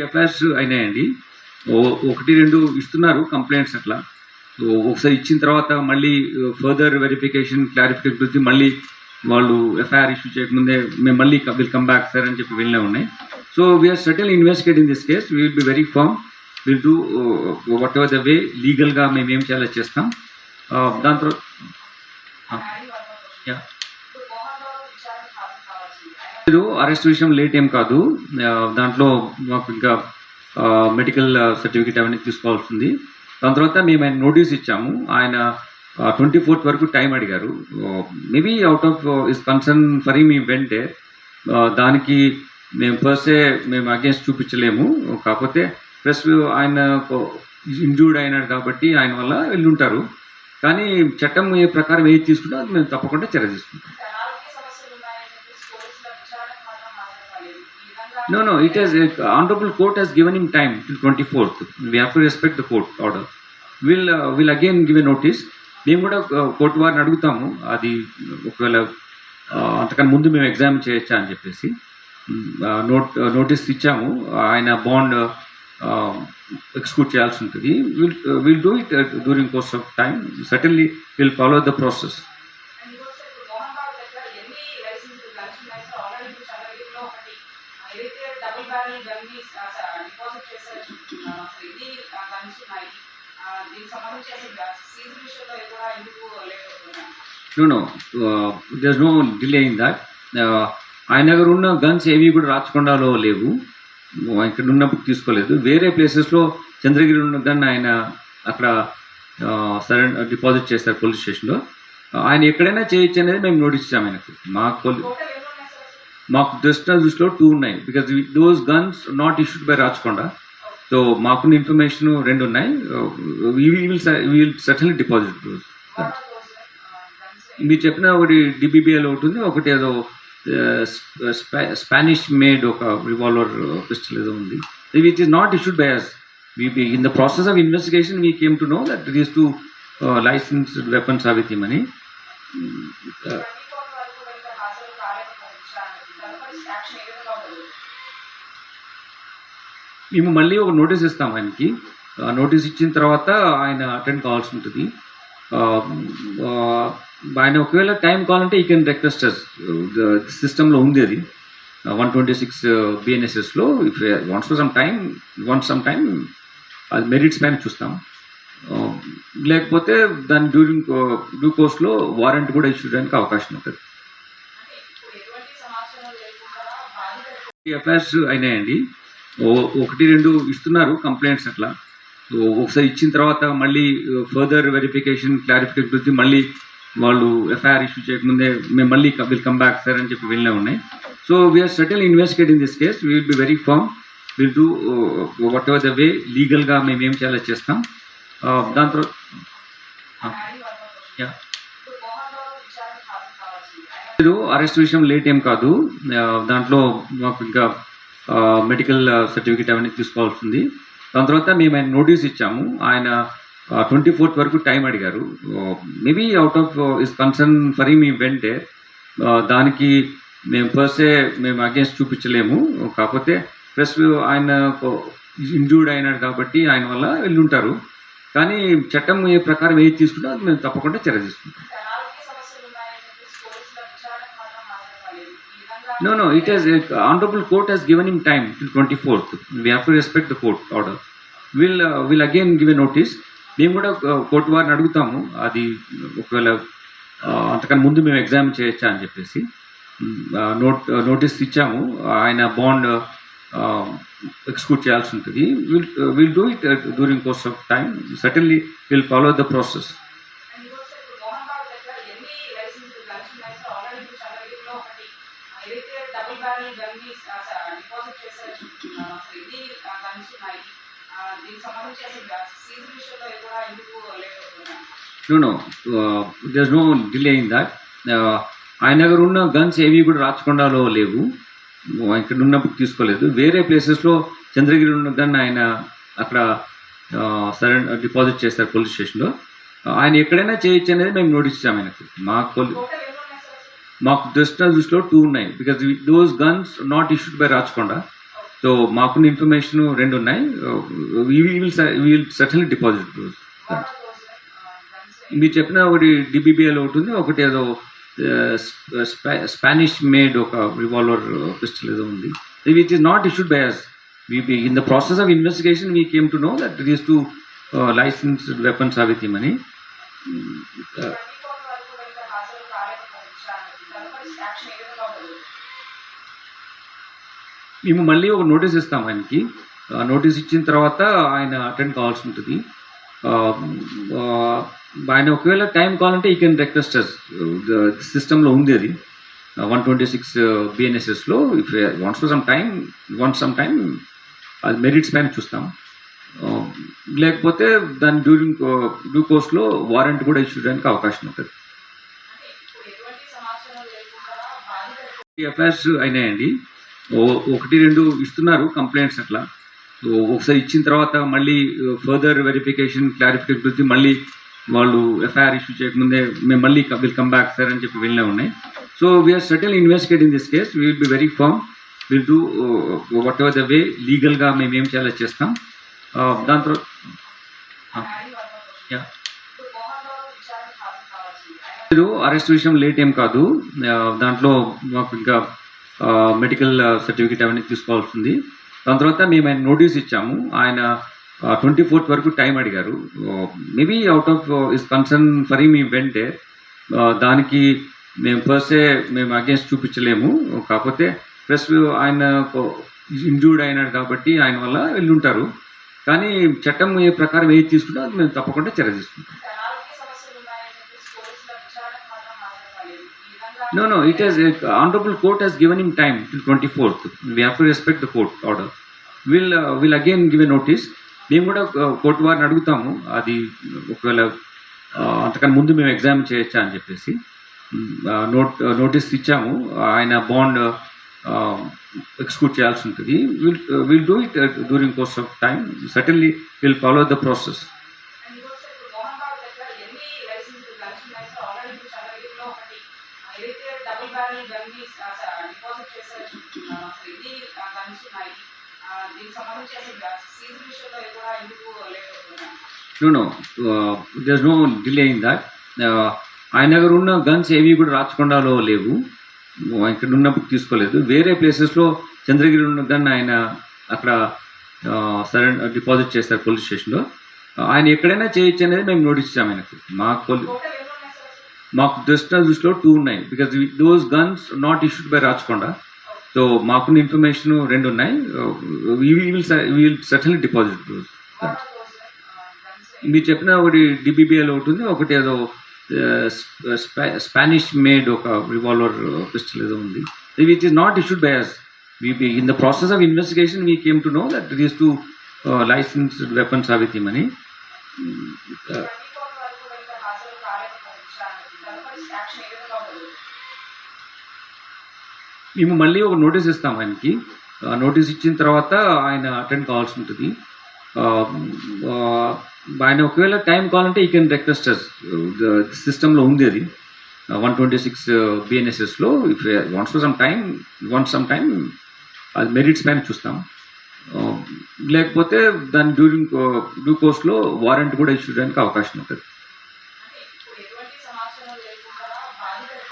FIRs అయినాయండి. ఒకటి రెండు ఇస్తున్నారు కంప్లైంట్స్ అట్లా. ఒకసారి ఇచ్చిన తర్వాత మళ్ళీ ఫర్దర్ వెరిఫికేషన్ క్లారిఫికేషన్ గురించి మళ్ళీ వాళ్ళు ఎఫ్ఐఆర్ ఇష్యూ చేయకముందే మేము మళ్ళీ విల్ కమ్ బ్యాక్ సార్ అని చెప్పి వెళ్ళే ఉన్నాయి. So we are certainly investigating this case. We will be very firm. Will do whatever the way లీగల్గా మేము ఏం చేయాలో చేస్తాం. దాని తర్వాత అరెస్ట్ విషయం లేట్ ఏం కాదు. దాంట్లో మాకు ఇంకా మెడికల్ సర్టిఫికేట్ అవన్నీ తీసుకోవాల్సింది. దాని తర్వాత మేము ఆయన నోటీస్ ఇచ్చాము. ఆయన 24th వరకు టైం అడిగారు. Maybe out of is concern for me వెంటే దానికి మేము ఫస్టే మేము అగేన్స్ట్ చూపించలేము. కాకపోతే ప్లస్ ఆయన ఇంజూర్డ్ అయినాడు కాబట్టి ఆయన వల్ల వెళ్ళి ఉంటారు. కానీ చట్టం ఏ ప్రకారం ఏది తీసుకుంటే అది మేము తప్పకుండా చర్య తీసుకుంటాం. No, it has honorable court has given him time till 24th. We have to respect the court order. We'll again give a notice. మేము కూడా కోర్టు వారిని అడుగుతాము, అది ఒకవేళ అంతకన్నా ముందు మేము ఎగ్జామ్ చేయొచ్చా అని చెప్పేసి. నోటీస్ ఇచ్చాము. ఆయన బాండ్ ఎక్స్క్యూట్ చేయాల్సి ఉంటుంది. Will do it during course of time. Certainly will follow the process. No, there's no delay in that. ఆయన దగ్గర ఉన్న గన్స్ ఏవి కూడా రాచకొండలో లేవు. ఇక్కడ ఉన్నప్పుడు తీసుకోలేదు. వేరే ప్లేసెస్లో చంద్రగిరి ఉన్న గన్ ఆయన అక్కడ సరెండర్ డిపాజిట్ చేస్తారు పోలీస్ స్టేషన్లో. ఆయన ఎక్కడైనా చేయొచ్చు అనేది మేము నోటీస్ ఇచ్చాము ఆయనకు. మాకు దృష్టిలో 2 ఉన్నాయి. Because those guns not issued by Rachakonda. So మాకున్న ఇన్ఫర్మేషన్ 2 ఉన్నాయి. Will certainly deposit those guns. మీరు చెప్పిన ఒకటి డిబిబిఎల్ ఒకటి ఉంది, ఒకటి ఏదో స్పానిష్ మేడ్ ఒక రివాల్వర్ పిస్టల్ ఏదో ఉంది. Which is not issued by us. In the process of investigation we came to know that these 2 licensed weapons are with him అని. మేము మళ్ళీ ఒక నోటీస్ ఇస్తాం ఆయనకి. నోటీస్ ఇచ్చిన తర్వాత ఆయన అటెండ్ కావాల్సి ఉంటుంది. ఆయన ఒకవేళ టైం కావాలంటే ఈ కెన్ రిక్వెస్ట్ అస్. సిస్టంలో ఉంది అది 126 BNSSలో. If wants to some time అది మెరిట్స్ పైన చూస్తాం. లేకపోతే దాని డ్యూ కోర్స్లో వారెంట్ కూడా ఇష్యూ చేయడానికి అవకాశం ఉంటుంది. ఎఫ్ఐఆర్స్ అయినాయండి. ఒకటి రెండు ఇస్తున్నారు కంప్లైంట్స్ అట్లా. ఒకసారి ఇచ్చిన తర్వాత మళ్ళీ ఫర్దర్ వెరిఫికేషన్ క్లారిఫికేషన్ గురించి మళ్ళీ వాళ్ళు ఎఫ్ఐఆర్ ఇష్యూ చేయకముందే మేము మళ్ళీ విల్ కమ్ బ్యాక్ సార్ అని చెప్పి వెళ్ళే ఉన్నాయి. So we are certainly investigating this case. We will be very firm. Will do whatever the way లీగల్గా మేము ఏం చేయాలో చేస్తాం. దాని తర్వాత అరెస్ట్ విషయం లేట్ ఏం కాదు. దాంట్లో మాకు ఇంకా మెడికల్ సర్టిఫికేట్ అవన్నీ తీసుకోవాల్సింది. దాని తర్వాత మేము ఆయన నోటీస్ ఇచ్చాము. ఆయన 24th వరకు టైం అడిగారు. Maybe out of is concern for me వెంటే దానికి మేము ఫస్టే మేము అగేన్స్ట్ చూపించలేము. కాకపోతే ప్లస్ ఆయన ఇంజూర్డ్ అయినాడు కాబట్టి ఆయన వల్ల వెళ్ళి ఉంటారు. కానీ చట్టం ఏ ప్రకారం ఏది తీసుకుంటే అది మేము తప్పకుండా చర్య తీసుకుంటాం. No, it has honorable court has given him time till 24th. We have to respect the court order. We'll again give a notice. మేము కూడా కోర్టు వారిని అడుగుతాము, అది ఒకవేళ అంతకన్నా ముందు మేము ఎగ్జామ్ చేయొచ్చా అని చెప్పేసి. నోటీస్ ఇచ్చాము. ఆయన బాండ్ ఎక్స్క్యూట్ చేయాల్సి ఉంటుంది. Will do it during course of time. Certainly will follow the process. No, there's no delay in that. ఆయన దగ్గర ఉన్న గన్స్ ఏవి కూడా రాచకొండలో లేవు. ఇక్కడ ఉన్నప్పుడు తీసుకోలేదు. వేరే ప్లేసెస్లో చంద్రగిరి ఉన్న గన్ ఆయన అక్కడ సరెండర్ డిపాజిట్ చేస్తారు పోలీస్ స్టేషన్లో. ఆయన ఎక్కడైనా చేయొచ్చు అనేది మేము నోటీస్ ఇచ్చాము ఆయనకు. మాకు దృష్టిలో 2 ఉన్నాయి. Because those guns not issued by Rachakonda. So so మాకున్న ఇన్ఫర్మేషన్ 2 ఉన్నాయి. We will certainly deposit those. మీరు చెప్పిన ఒకటి డిబిబిఎల్ ఒకటి ఉంది, ఒకటి ఏదో స్పానిష్ మేడ్ ఒక రివాల్వర్ పిస్టల్ ఏదో ఉంది, which is not issued by us. In the process of investigation we came to know that these 2 licensed weapons are with him అని. మేము మళ్ళీ ఒక నోటీస్ ఇస్తాం ఆయనకి. నోటీస్ ఇచ్చిన తర్వాత ఆయన అటెండ్ కావాల్సి ఉంటుంది. ఆయన ఒకవేళ టైం కావాలంటే ఈ కెన్ రిక్వెస్ట్ అస్. సిస్టంలో ఉంది అది 126 బిఎన్ఎస్ఎస్లో. If wants to some time అది మెరిట్స్ పైన చూస్తాం. లేకపోతే దాని డ్యూ కోర్స్లో వారెంట్ కూడా ఇష్యూ చేయడానికి అవకాశం ఉంటుంది. ఎఫ్ఐఆర్స్ అయినాయండి, 1-2 ఇస్తున్నారు కంప్లైంట్స్ అట్లా. ఒకసారి ఇచ్చిన తర్వాత మళ్ళీ ఫర్దర్ వెరిఫికేషన్ క్లారిఫికేషన్ గురించి మళ్ళీ వాళ్ళు ఎఫ్ఐఆర్ ఇష్యూ చేయకముందే మేము మళ్ళీ విల్ కమ్ బ్యాక్ సార్ అని చెప్పి వెళ్ళే ఉన్నాయి. So we are certainly investigating this case. We will be very firm. Will do whatever the way లీగల్గా మేము ఏం చేయాలో చేస్తాం. దాని తర్వాత అరెస్ట్ విషయం లేట్ ఏం కాదు. దాంట్లో మాకు ఇంకా మెడికల్ సర్టిఫికేట్ అవన్నీ తీసుకోవాల్సింది. దాని తర్వాత మేము ఆయన నోటీస్ ఇచ్చాము. ఆయన 24th వరకు టైం అడిగారు. Maybe out of is concern for him ఈ వెంటే. దానికి మేము పర్సే మేము అగేన్స్ట్ చూపించలేము. కాకపోతే ప్లస్ ఆయన ఇంజూర్డ్ అయినాడు కాబట్టి ఆయన వల్ల వెళ్ళుంటారు. కానీ చట్టం ఏ ప్రకారం ఏది తీసుకుంటే అది మేము తప్పకుండా చర్య తీసుకుంటాం. No, it has honorable court has given him time till 24th. We have to respect the court order. We'll again give a notice. మేము కూడా కోర్టు వారిని అడుగుతాము, అది ఒకవేళ అంతకన్నా ముందు మేము ఎగ్జామ్ చేయొచ్చా అని చెప్పేసి. నోటీస్ ఇచ్చాము. ఆయన బాండ్ ఎక్స్క్యూట్ చేయాల్సి ఉంటుంది. Will do it during course of time. Certainly will follow the process. No, there's no delay in that. ఆయన దగ్గర ఉన్న గన్స్ ఏవి కూడా రాచకొండలో లేవు, ఇక్కడ ఉన్నప్పుడు తీసుకోలేదు. వేరే ప్లేసెస్లో చంద్రగిరి ఉన్న గన్ ఆయన అక్కడ సరెండర్ డిపాజిట్ చేస్తారు పోలీస్ స్టేషన్లో. ఆయన ఎక్కడైనా చేయొచ్చు అనేది మేము నోటీస్ ఇచ్చాము ఆయనకు. మాకు దృష్టిలో 2 ఉన్నాయి, because those guns not issued by Rachakonda. So మాకున్న ఇన్ఫర్మేషన్ 2 ఉన్నాయి. Will certainly deposit those. మీరు చెప్పిన ఒకటి డిబిబిఎల్ ఒకటి ఉంది, ఒకటి ఏదో స్పానిష్ మేడ్ ఒక రివాల్వర్ పిస్టల్ ఏదో ఉంది, which is not issued by us. In the process of investigation we came to know that these 2 licensed weapons are with him అని. మేము మళ్ళీ ఒక నోటీస్ ఇస్తాం ఆయనకి. నోటీస్ ఇచ్చిన తర్వాత ఆయన అటెండ్ కావాల్సి ఉంటుంది. ఆయన ఒకవేళ టైం కావాలంటే ఈ కెన్ రిక్వెస్ట్ అస్. సిస్టంలో ఉంది అది 126 బిఎన్ఎస్ఎస్లో. If wants to some time అది మెరిట్స్ పైన చూస్తాం. లేకపోతే దాని డ్యూ కోర్స్లో వారెంట్ కూడా ఇష్యూ చేయడానికి అవకాశం ఉంటుంది.